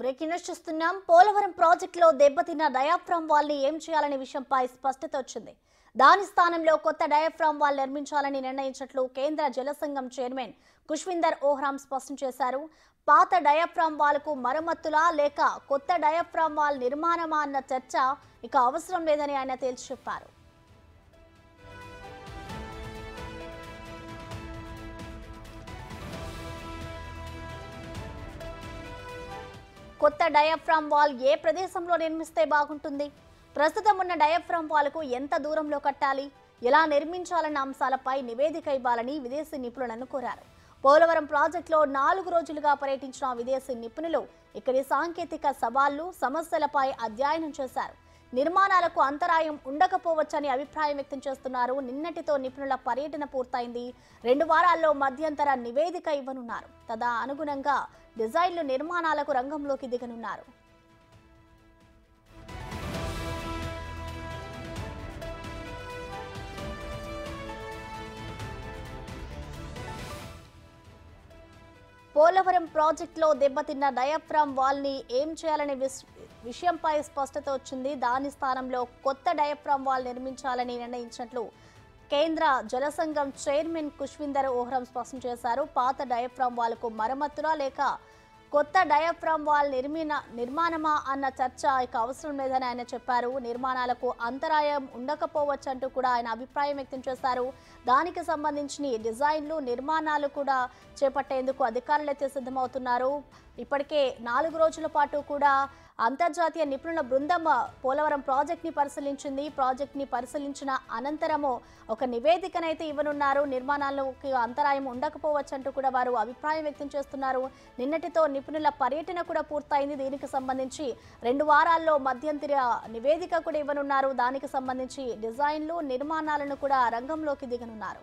Breaking news చూస్తున్నాం. పోలవరం ప్రాజెక్టులో దెబ్బతిన్న డయాఫ్రామ్ వాల్ ని ఏం చేయాలనే విషయంపై స్పష్టత వచ్చింది. దాని స్థానంలో కొత్త డయాఫ్రామ్ వాల్ నిర్మించాలని నిర్ణయించినట్లు కేంద్ర జలసంఘం చైర్మన్ ఖుష్విందర్ ఓహ్రామ్ స్పష్టం చేశారు. పాత డయాఫ్రామ్ వాల్ కు మరమ్మతులా లేక కొత్త డయాఫ్రామ్ వాల్ నిర్మాణమా అన్న చర్చ ఇక అవసరం లేదని ఆయన తేల్చి చెప్పారు. కొత్త డయాఫ్రామ్ వాల్ ఏ ప్రదేశంలో నిర్మిస్తే బాగుంటుంది, ప్రస్తుతం ఉన్న డయాఫ్రామ్ వాల్ కు ఎంత దూరంలో కట్టాలి, ఎలా నిర్మించాలన్న అంశాలపై నివేదిక ఇవ్వాలని విదేశీ నిపుణులను కోరారు. పోలవరం ప్రాజెక్టులో 4 రోజులుగా పర్యటించిన విదేశీ నిపుణులు ఇక్కడి సాంకేతిక సవాళ్లు, సమస్యలపై అధ్యయనం చేశారు. నిర్మాణాలకు అంతరాయం ఉండకపోవచ్చని అభిప్రాయం వ్యక్తం చేస్తున్నారు. నిన్నటితో నిపుణుల పర్యటన పూర్తయింది. 2 వారాల్లో మధ్యంతర నివేదిక ఇవ్వనున్నారు. తదా అనుగుణంగా డిజైన్లు, నిర్మాణాలకు రంగంలోకి దిగనున్నారు. పోలవరం ప్రాజెక్టులో దెబ్బతిన్న డయాఫ్రామ్ వాల్ ని ఏం చేయాలనే విషయంపై స్పష్టత వచ్చింది. దాని స్థానంలో కొత్త డయాఫ్రామ్ వాల్ నిర్మించాలని నిర్ణయించినట్లు కేంద్ర జలసంఘం చైర్మన్ ఖుష్విందర్ ఓహ్రామ్ స్పష్టం చేశారు. పాత డయాఫ్రామ్ వాల్ కు మరమ్మతులా లేక కొత్త డయాఫ్రామ్ వాల్ నిర్మాణమా అన్న చర్చ ఇక అవసరం లేదని ఆయన చెప్పారు. నిర్మాణాలకు అంతరాయం ఉండకపోవచ్చంటూ కూడా ఆయన అభిప్రాయం వ్యక్తం చేశారు. దానికి సంబంధించిన డిజైన్లు, నిర్మాణాలు కూడా చేపట్టేందుకు అధికారులైతే సిద్ధమవుతున్నారు. ఇప్పటికే 4 రోజుల పాటు కూడా అంతర్జాతీయ నిపుణుల బృందం పోలవరం ప్రాజెక్ట్ని పరిశీలించింది. ప్రాజెక్ట్ని పరిశీలించిన అనంతరము ఒక నివేదికనైతే ఇవ్వనున్నారు. నిర్మాణాలకు అంతరాయం ఉండకపోవచ్చంటూ కూడా వారు అభిప్రాయం వ్యక్తం చేస్తున్నారు. నిన్నటితో నిపుణుల పర్యటన కూడా పూర్తయింది. దీనికి సంబంధించి 2 వారాల్లో మధ్యంతర నివేదిక కూడా ఇవ్వనున్నారు. దానికి సంబంధించి డిజైన్లు, నిర్మాణాలను కూడా రంగంలోకి దిగనున్నారు.